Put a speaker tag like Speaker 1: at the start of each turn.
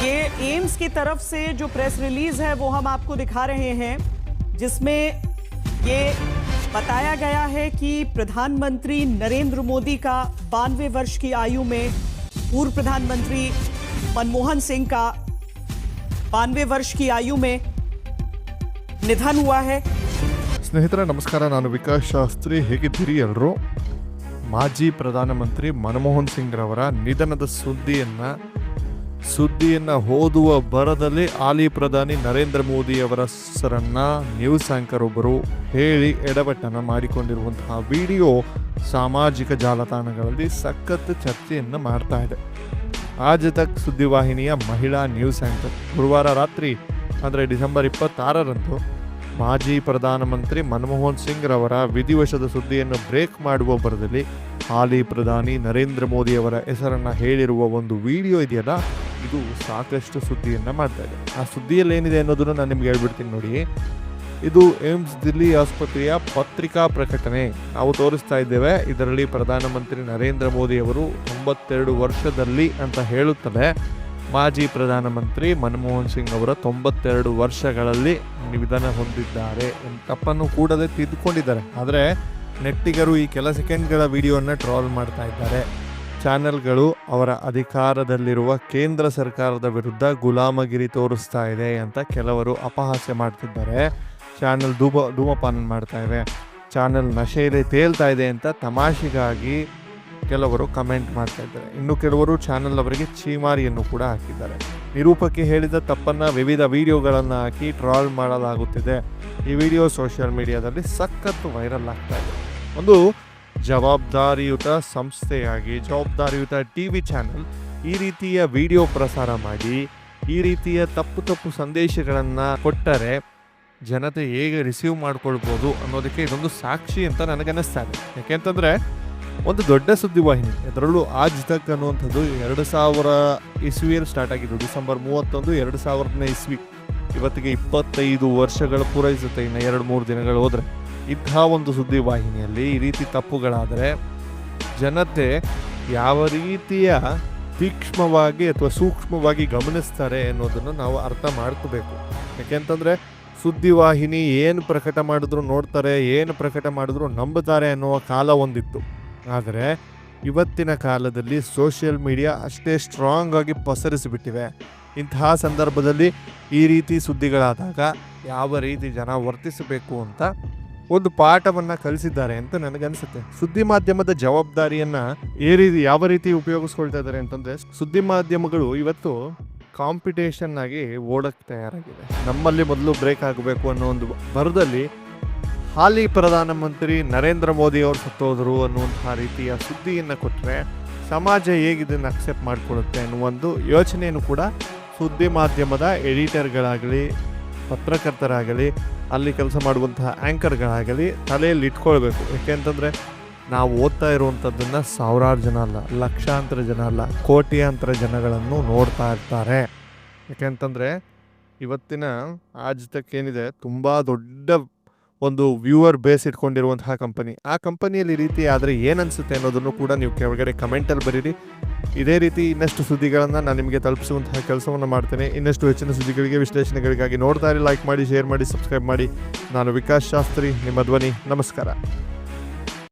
Speaker 1: ये एम्स की तरफ से जो प्रेस रिलीज है वो हम आपको दिखा रहे हैं, जिसमें ये बताया गया है कि प्रधानमंत्री नरेंद्र मोदी का 92 वर्ष की आयु में पूर्व प्रधानमंत्री मनमोहन सिंह का 92 वर्ष की आयु में निधन हुआ है।
Speaker 2: ಸ್ನೇಹಿತರೆ ನಮಸ್ಕಾರ, ನಾನು ವಿಕಾಸ್ ಶಾಸ್ತ್ರಿ. ಹೇಗಿದ್ದೀರಿ ಎಲ್ಲರೂ? ಮಾಜಿ ಪ್ರಧಾನಮಂತ್ರಿ ಮನಮೋಹನ್ ಸಿಂಗ್ ರವರ ನಿಧನದ ಸುದ್ದಿಯನ್ನು ಓದುವ ಬರದಲ್ಲಿ ಹಾಲಿ ಪ್ರಧಾನಿ ನರೇಂದ್ರ ಮೋದಿಯವರ ಹೆಸರನ್ನ ನ್ಯೂಸ್ ಆಂಕರ್ ಒಬ್ಬರು ಹೇಳಿ ಎಡವಟ್ಟನ್ನು ಮಾಡಿಕೊಂಡಿರುವಂತಹ ವಿಡಿಯೋ ಸಾಮಾಜಿಕ ಜಾಲತಾಣಗಳಲ್ಲಿ ಸಖತ್ ಚರ್ಚೆಯನ್ನು ಮಾಡ್ತಾ ಇದೆ. ಆಜ್ ತಕ್ ಸುದ್ದಿವಾಹಿನಿಯ ಮಹಿಳಾ ನ್ಯೂಸ್ ಆಂಕರ್ ಗುರುವಾರ ರಾತ್ರಿ ಅಂದರೆ ಡಿಸೆಂಬರ್ 26ರಂದು ಮಾಜಿ ಪ್ರಧಾನಮಂತ್ರಿ ಮನಮೋಹನ್ ಸಿಂಗ್ ರವರ ವಿಧಿವಶದ ಸುದ್ದಿಯನ್ನು ಬ್ರೇಕ್ ಮಾಡುವ ಬರದಲ್ಲಿ ಹಾಲಿ ಪ್ರಧಾನಿ ನರೇಂದ್ರ ಮೋದಿಯವರ ಹೆಸರನ್ನು ಹೇಳಿರುವ ಒಂದು ವಿಡಿಯೋ ಇದೆಯಲ್ಲ, ಇದು ಸಾಕಷ್ಟು ಸುದ್ದಿಯನ್ನು ಮಾಡ್ತಾ ಇದೆ. ಆ ಸುದ್ದಿಯಲ್ಲಿ ಏನಿದೆ ಅನ್ನೋದನ್ನು ನಾನು ನಿಮ್ಗೆ ಹೇಳ್ಬಿಡ್ತೀನಿ ನೋಡಿ. ಇದು ಏಮ್ಸ್ ದಿಲ್ಲಿ ಆಸ್ಪತ್ರೆಯ ಪತ್ರಿಕಾ ಪ್ರಕಟಣೆ ನಾವು ತೋರಿಸ್ತಾ ಇದ್ದೇವೆ. ಇದರಲ್ಲಿ ಪ್ರಧಾನಮಂತ್ರಿ ನರೇಂದ್ರ ಮೋದಿಯವರು 92 ವರ್ಷದಲ್ಲಿ ಅಂತ ಹೇಳುತ್ತದೆ. ಮಾಜಿ ಪ್ರಧಾನಮಂತ್ರಿ ಮನಮೋಹನ್ ಸಿಂಗ್ ಅವರ 92 ವರ್ಷಗಳಲ್ಲಿ ನಿಧನ ಹೊಂದಿದ್ದಾರೆ. ತಪ್ಪನ್ನು ಕೂಡಲೇ ತಿದ್ದುಕೊಂಡಿದ್ದಾರೆ. ಆದರೆ ನೆಟ್ಟಿಗರು ಈ ಕೆಲ ಸೆಕೆಂಡ್ಗಳ ವಿಡಿಯೋನ ಟ್ರೋಲ್ ಮಾಡ್ತಾ ಇದ್ದಾರೆ. ಚಾನೆಲ್ಗಳು ಅವರ ಅಧಿಕಾರದಲ್ಲಿರುವ ಕೇಂದ್ರ ಸರ್ಕಾರದ ವಿರುದ್ಧ ಗುಲಾಮಗಿರಿ ತೋರಿಸ್ತಾ ಇದೆ ಅಂತ ಕೆಲವರು ಅಪಹಾಸ್ಯ ಮಾಡ್ತಿದ್ದಾರೆ. ಚಾನೆಲ್ ಧೂಮಪಾನ ಮಾಡ್ತಾ ಇವೆ, ಚಾನೆಲ್ ನಶೆಯಲ್ಲಿ ತೇಲ್ತಾ ಇದೆ ಅಂತ ತಮಾಷೆಗಾಗಿ ಕೆಲವರು ಕಮೆಂಟ್ ಮಾಡ್ತಾ ಇದ್ದಾರೆ. ಇನ್ನು ಕೆಲವರು ಚಾನೆಲ್ ಅವರಿಗೆ ಚೀಮಾರಿಯನ್ನು ಕೂಡ ಹಾಕಿದ್ದಾರೆ. ನಿರೂಪಕಿ ಹೇಳಿದ ತಪ್ಪನ್ನು ವಿವಿಧ ವಿಡಿಯೋಗಳನ್ನು ಹಾಕಿ ಟ್ರಾಲ್ ಮಾಡಲಾಗುತ್ತಿದೆ. ಈ ವಿಡಿಯೋ ಸೋಷಿಯಲ್ ಮೀಡಿಯಾದಲ್ಲಿ ಸಖತ್ತು ವೈರಲ್ ಆಗ್ತಾ ಇದೆ. ಒಂದು ಜವಾಬ್ದಾರಿಯುತ ಸಂಸ್ಥೆಯಾಗಿ ಜವಾಬ್ದಾರಿಯುತ ಟಿವಿ ಚಾನೆಲ್ ಈ ರೀತಿಯ ವಿಡಿಯೋ ಪ್ರಸಾರ ಮಾಡಿ ಈ ರೀತಿಯ ತಪ್ಪು ಸಂದೇಶಗಳನ್ನು ಕೊಟ್ಟರೆ ಜನತೆ ಹೇಗೆ ರಿಸೀವ್ ಮಾಡ್ಕೊಳ್ಬೋದು ಅನ್ನೋದಕ್ಕೆ ಇದೊಂದು ಸಾಕ್ಷಿ ಅಂತ ನನಗನ್ನಿಸ್ತಾ ಇದೆ. ಯಾಕೆಂತಂದರೆ ಒಂದು ದೊಡ್ಡ ಸುದ್ದಿವಾಹಿನಿ, ಅದರಲ್ಲೂ ಆಜ್ ತಕ್ ಅನ್ನುವಂಥದ್ದು 2000 ಇಸ್ವಿಯಲ್ಲಿ ಸ್ಟಾರ್ಟ್ ಆಗಿದ್ದು. ಡಿಸೆಂಬರ್ 31, 2000ನೇ ಇಸ್ವಿ. ಇವತ್ತಿಗೆ 25 ವರ್ಷಗಳು ಪೂರೈಸುತ್ತೆ. ಇನ್ನು 2-3 ದಿನಗಳು ಹೋದರೆ ಇಂಥ ಒಂದು ಸುದ್ದಿವಾಹಿನಿಯಲ್ಲಿ ಈ ರೀತಿ ತಪ್ಪುಗಳಾದರೆ ಜನತೆ ಯಾವ ರೀತಿಯ ತೀಕ್ಷ್ಣವಾಗಿ ಅಥವಾ ಸೂಕ್ಷ್ಮವಾಗಿ ಗಮನಿಸ್ತಾರೆ ಅನ್ನೋದನ್ನು ನಾವು ಅರ್ಥ ಮಾಡ್ಕೋಬೇಕು. ಯಾಕೆಂತಂದರೆ ಸುದ್ದಿವಾಹಿನಿ ಏನು ಪ್ರಕಟ ಮಾಡಿದ್ರು ನೋಡ್ತಾರೆ, ಏನು ಪ್ರಕಟ ಮಾಡಿದ್ರು ನಂಬುತ್ತಾರೆ ಅನ್ನುವ ಕಾಲ ಒಂದಿತ್ತು. ಆದರೆ ಇವತ್ತಿನ ಕಾಲದಲ್ಲಿ ಸೋಷಿಯಲ್ ಮೀಡಿಯಾ ಅಷ್ಟೇ ಸ್ಟ್ರಾಂಗ್ ಆಗಿ ಪಸರಿಸಿಬಿಟ್ಟಿವೆ. ಇಂತಹ ಸಂದರ್ಭದಲ್ಲಿ ಈ ರೀತಿ ಸುದ್ದಿಗಳಾದಾಗ ಯಾವ ರೀತಿ ಜನ ವರ್ತಿಸಬೇಕು ಅಂತ ಒಂದು ಪಾಠವನ್ನು ಕಲಿಸಿದ್ದಾರೆ ಅಂತ ನನಗನ್ಸುತ್ತೆ. ಸುದ್ದಿ ಮಾಧ್ಯಮದ ಜವಾಬ್ದಾರಿಯನ್ನು ಯಾವ ರೀತಿ ಉಪಯೋಗಿಸ್ಕೊಳ್ತಾ ಇದ್ದಾರೆ ಅಂತಂದರೆ, ಸುದ್ದಿ ಮಾಧ್ಯಮಗಳು ಇವತ್ತು ಕಾಂಪಿಟೇಷನ್ ಆಗಿ ಓಡಕ್ಕೆ ತಯಾರಾಗಿದೆ. ನಮ್ಮಲ್ಲಿ ಮೊದಲು ಬ್ರೇಕ್ ಆಗಬೇಕು ಅನ್ನೋ ಒಂದು ಭರದಲ್ಲಿ ಹಾಲಿ ಪ್ರಧಾನಮಂತ್ರಿ ನರೇಂದ್ರ ಮೋದಿ ಅವರು ಸತ್ತೋದ್ರು ಅನ್ನುವಂತಹ ರೀತಿಯ ಸುದ್ದಿಯನ್ನು ಕೊಟ್ಟರೆ ಸಮಾಜ ಹೇಗಿದನ್ನು ಅಕ್ಸೆಪ್ಟ್ ಮಾಡಿಕೊಳ್ಳುತ್ತೆ ಅನ್ನುವ ಒಂದು ಯೋಚನೆಯನ್ನು ಕೂಡ ಸುದ್ದಿ ಮಾಧ್ಯಮದ ಎಡಿಟರ್ಗಳಾಗಲಿ, ಪತ್ರಕರ್ತರಾಗಲಿ, ಅಲ್ಲಿ ಕೆಲಸ ಮಾಡುವಂತಹ ಆ್ಯಂಕರ್ಗಳಾಗಲಿ ತಲೆಯಲ್ಲಿ ಇಟ್ಕೊಳ್ಬೇಕು. ಯಾಕೆಂತಂದರೆ ನಾವು ಓದ್ತಾ ಇರುವಂಥದ್ದನ್ನು ಸಾವಿರಾರು ಜನ ಅಲ್ಲ, ಲಕ್ಷಾಂತರ ಜನ ಅಲ್ಲ, ಕೋಟ್ಯಾಂತರ ಜನಗಳನ್ನು ನೋಡ್ತಾ ಇರ್ತಾರೆ. ಯಾಕೆಂತಂದರೆ ಇವತ್ತಿನ ಆಜ್ ತಕ್ ಏನಿದೆ ತುಂಬ ದೊಡ್ಡ ಒಂದು ವ್ಯೂವರ್ ಬೇಸ್ ಇಟ್ಕೊಂಡಿರುವಂತಹ ಕಂಪನಿ. ಆ ಕಂಪನಿಯಲ್ಲಿ ಈ ರೀತಿ ಆದರೆ ಏನನ್ಸುತ್ತೆ ಅನ್ನೋದನ್ನು ಕೂಡ ನೀವು ಕೆಳಗಡೆ ಕಮೆಂಟಲ್ಲಿ ಬರೀರಿ. ಇದೇ ರೀತಿ ಇನ್ನಷ್ಟು ಸುದ್ದಿಗಳನ್ನು ನಾನು ನಿಮಗೆ ತಲುಪಿಸುವಂತಹ ಕೆಲಸವನ್ನು ಮಾಡ್ತೇನೆ. ಇನ್ನಷ್ಟು ಹೆಚ್ಚಿನ ಸುದ್ದಿಗಳಿಗೆ, ವಿಶ್ಲೇಷಣೆಗಳಿಗಾಗಿ ನೋಡ್ತಾ ಇರಿ, ಲೈಕ್ ಮಾಡಿ, ಶೇರ್ ಮಾಡಿ, ಸಬ್ಸ್ಕ್ರೈಬ್ ಮಾಡಿ. ನಾನು ವಿಕಾಸ್ ಶಾಸ್ತ್ರಿ, ನಿಮ್ಮ ಧ್ವನಿ. ನಮಸ್ಕಾರ.